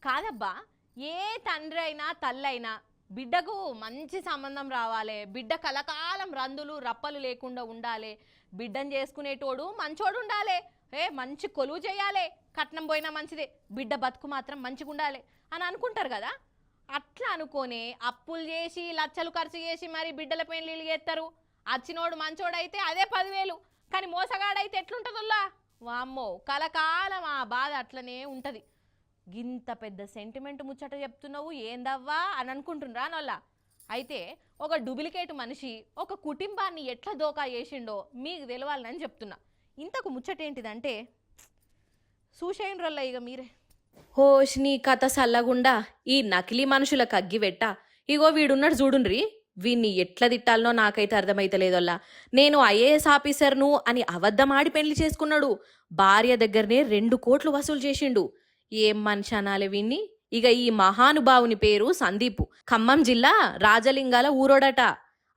కాదబ్బా, ఏ తండ్రి అయినా తల్లైనా బిడ్డకు మంచి సంబంధం రావాలి, బిడ్డ కలకాలం రందులు రప్పలు లేకుండా ఉండాలి, బిడ్డను చేసుకునేటోడు మంచోడు ఉండాలి, మంచి కొలువు చేయాలి, కట్నం పోయినా మంచిదే, బిడ్డ బతుకు మాత్రం మంచిగా ఉండాలి అని అనుకుంటారు కదా. అట్లా అనుకోనే అప్పులు చేసి లచ్చలు ఖర్చు చేసి మరి బిడ్డల పెళ్ళిళ్ళు చేస్తారు. అచ్చినోడు మంచోడైతే అదే 10,000, కానీ మోసగాడైతే ఎట్లుంటుందిల్లా, వామ్మో కలకాలం ఆ బాధ అట్లనే ఉంటుంది. గింత పెద్ద సెంటిమెంట్ ముచ్చట చెప్తున్నావు ఏందవ్వా అని అనుకుంటున్నారా నొల్ల. అయితే ఒక డూప్లికేట్ మనిషి ఒక కుటుంబాన్ని ఎట్లా దోకా చేసిండో మీకు తెలవాలని చెప్తున్నా. ఇంతకు ముచ్చట ఏంటిదంటే, చూసేయండ్రల్లా ఇక మీరే. హోష్ నీ కథ సల్లగుండా ఈ నకిలీ మనుషులకు అగ్గివెట్ట. ఇగో వీడున్నాడు చూడుండ్రి, వీన్ని ఎట్లా తిట్టాలనో నాకైతే అర్థమైతలేదల్లా. నేను ఐఏఎస్ ఆఫీసర్ను అని అబద్ధమాడి పెళ్లి చేసుకున్నాడు, భార్య దగ్గరనే 2 కోట్లు వసూలు చేసిండు. ఏం మనిషి అనాలి వీన్ని. ఇక ఈ మహానుభావుని పేరు సందీపు, ఖమ్మం జిల్లా రాజలింగాల ఊరోడట.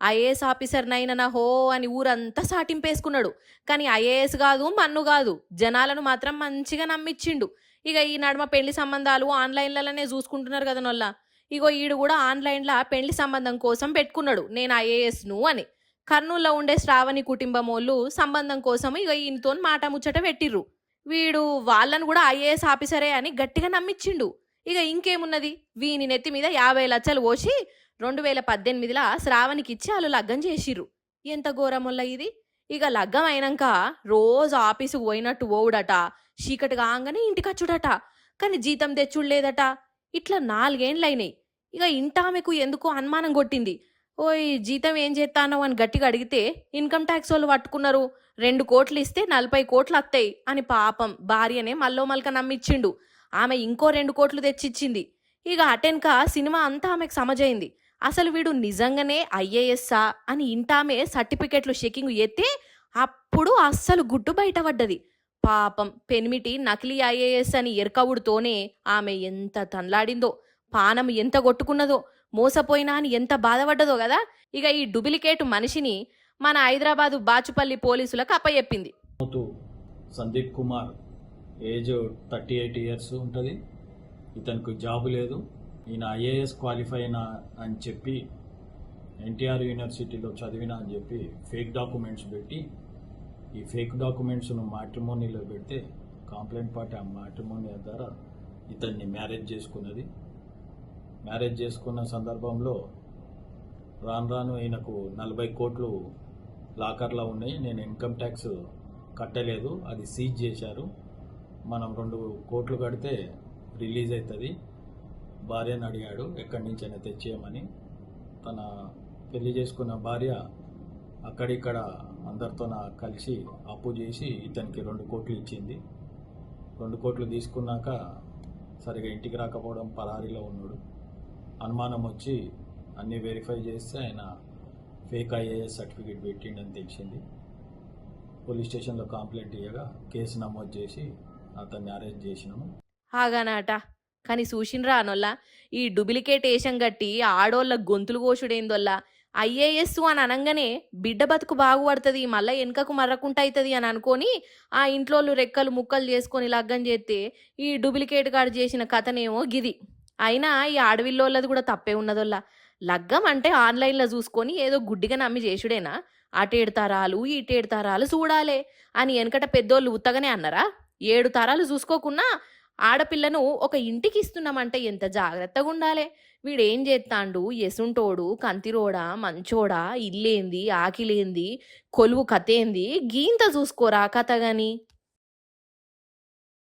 ఐఏఎస్ ఆఫీసర్ నైనా హో అని ఊరంతా సాటింపేసుకున్నాడు. కానీ ఐఏఎస్ కాదు మన్ను కాదు, జనాలను మాత్రం మంచిగా నమ్మిచ్చిండు. ఇక ఈ నడుమ పెళ్లి సంబంధాలు ఆన్లైన్లలోనే చూసుకుంటున్నారు కదా నొల్ల. ఇగో ఈడు కూడా ఆన్లైన్లో పెళ్లి సంబంధం కోసం పెట్టుకున్నాడు నేను ఐఏఎస్ను అని. కర్నూల్లో ఉండే శ్రావణి కుటుంబం వాళ్ళు సంబంధం కోసం ఇక ఈయనతో మాట ముచ్చట పెట్టిర్రు. వీడు వాళ్ళను కూడా ఐఏఎస్ ఆఫీసరే అని గట్టిగా నమ్మిచ్చిండు. ఇక ఇంకేమున్నది, వీని నెత్తి మీద 50 లక్షలు పోసి 2018లో శ్రావణికి ఇచ్చి వాళ్ళు లగ్గం చేసిర్రు. ఎంత ఘోరముల్ల ఇది. ఇక లగ్గం అయినాక రోజు ఆఫీసుకు పోయినట్టు పోవుడట, చీకటి కాగానే ఇంటికచ్చుడట, కానీ జీతం తెచ్చుడలేదట. ఇట్లా 4 ఏండ్లైనాయి. ఇక ఇంటామెకు ఎందుకో అనుమానం కొట్టింది. ఓయ్ జీతం ఏం చేస్తానో అని గట్టిగా అడిగితే ఇన్కమ్ ట్యాక్స్ వాళ్ళు పట్టుకున్నారు, 2 కోట్లు ఇస్తే 40 కోట్లు వస్తాయి అని పాపం భార్యనే మల్లో మల్క నమ్మిచ్చిండు. ఆమె ఇంకో 2 కోట్లు తెచ్చిచ్చింది. ఇక అటెన్క సినిమా అంతా ఆమెకు సమజైంది. అసలు వీడు నిజంగానే ఐఏఎస్సా అని ఇంటామే సర్టిఫికెట్లు చెకింగ్ ఎత్తే అప్పుడు అస్సలు గుట్టు బయటపడ్డది. పాపం పెనిమిటి నకిలీ ఐఏఎస్ అని ఎరకవుడుతోనే ఆమె ఎంత తన్లాడిందో, పానం ఎంత కొట్టుకున్నదో, మోసపోయినా అని ఎంత బాధపడ్డదో కదా. ఇక ఈ డూప్లికేట్ మనిషిని మన హైదరాబాదు బాచుపల్లి పోలీసులకు అప్పచెప్పింది. సందీప్ కుమార్ ఏజ్ 38 ఇయర్స్ ఉంటుంది. ఇతనికి జాబు లేదు. ఈయన ఐఏఎస్ క్వాలిఫై అయినా అని చెప్పి ఎన్టీఆర్ యూనివర్సిటీలో చదివినా అని చెప్పి ఫేక్ డాక్యుమెంట్స్ పెట్టి, ఈ ఫేక్ డాక్యుమెంట్స్ను మ్యాట్రిమోనీలో పెడితే కంప్లైంట్ పార్టీ ఆ మ్యాట్రిమోనీ ద్వారా ఇతన్ని మ్యారేజ్ చేసుకున్నది. మ్యారేజ్ చేసుకున్న సందర్భంలో రాను ఈయనకు 40 కోట్లు లాకర్లో ఉన్నాయి, నేను ఇన్కమ్ ట్యాక్స్ కట్టలేదు, అది సీజ్ చేశారు, మనం 2 కోట్లు కడితే రిలీజ్ అవుతుంది, భార్యను అడిగాడు ఎక్కడి నుంచి అయినా తెచ్చేయమని. తన పెళ్లి చేసుకున్న భార్య అక్కడిక్కడ అందరితో కలిసి అప్పు చేసి ఇతనికి 2 కోట్లు ఇచ్చింది. 2 కోట్లు తీసుకున్నాక సరిగా ఇంటికి రాకపోవడం, పరారీలో ఉన్నాడు. అనుమానం వచ్చి అన్నీ వెరిఫై చేస్తే ఆయన ఫేక్ ఐఏఎస్ సర్టిఫికేట్ పెట్టిండని తెలిసింది. పోలీస్ స్టేషన్లో కంప్లైంట్ ఇవ్వగా కేసు నమోదు చేసి అతన్ని అరెస్ట్ చేసినాము. ఆగానాట, కానీ చూసినరా అనొల్లా, ఈ డూప్లికేట్ ఏషం గట్టి ఆడోళ్ళ గొంతులు కోసుడేందొల్లా. ఐఏఎస్ అని అనగానే బిడ్డ బతుకు బాగుపడుతుంది, మళ్ళీ వెనకకు మర్రకుంట అవుతుంది అని అనుకొని ఆ ఇంట్లోళ్ళు రెక్కలు ముక్కలు చేసుకొని లగ్గం చేస్తే ఈ డూప్లికేట్ గాడు చేసిన కథనేమో గిది. అయినా ఈ ఆడవిల్లోళ్ళది కూడా తప్పే ఉన్నదొల్లా. లగ్గం అంటే ఆన్లైన్లో చూసుకొని ఏదో గుడ్డిగా నమ్మి చేసుడేనా? అటేడు తరాలు ఇటేడు తరాలు చూడాలే అని వెనకట పెద్దోళ్ళు ఉత్తగానే అన్నారా? 7 తరాలు చూసుకోకున్నా ఆడపిల్లను ఒక ఇంటికి ఇస్తున్నామంటే ఎంత జాగ్రత్తగా ఉండాలి. వీడేం చేస్తాండు, ఎసుంటోడు, కంతిరోడా, మంచోడా, ఇల్లేంది, ఆకిలేంది, కొలువు కథేంది, గీంత చూసుకోరా కథ గాని.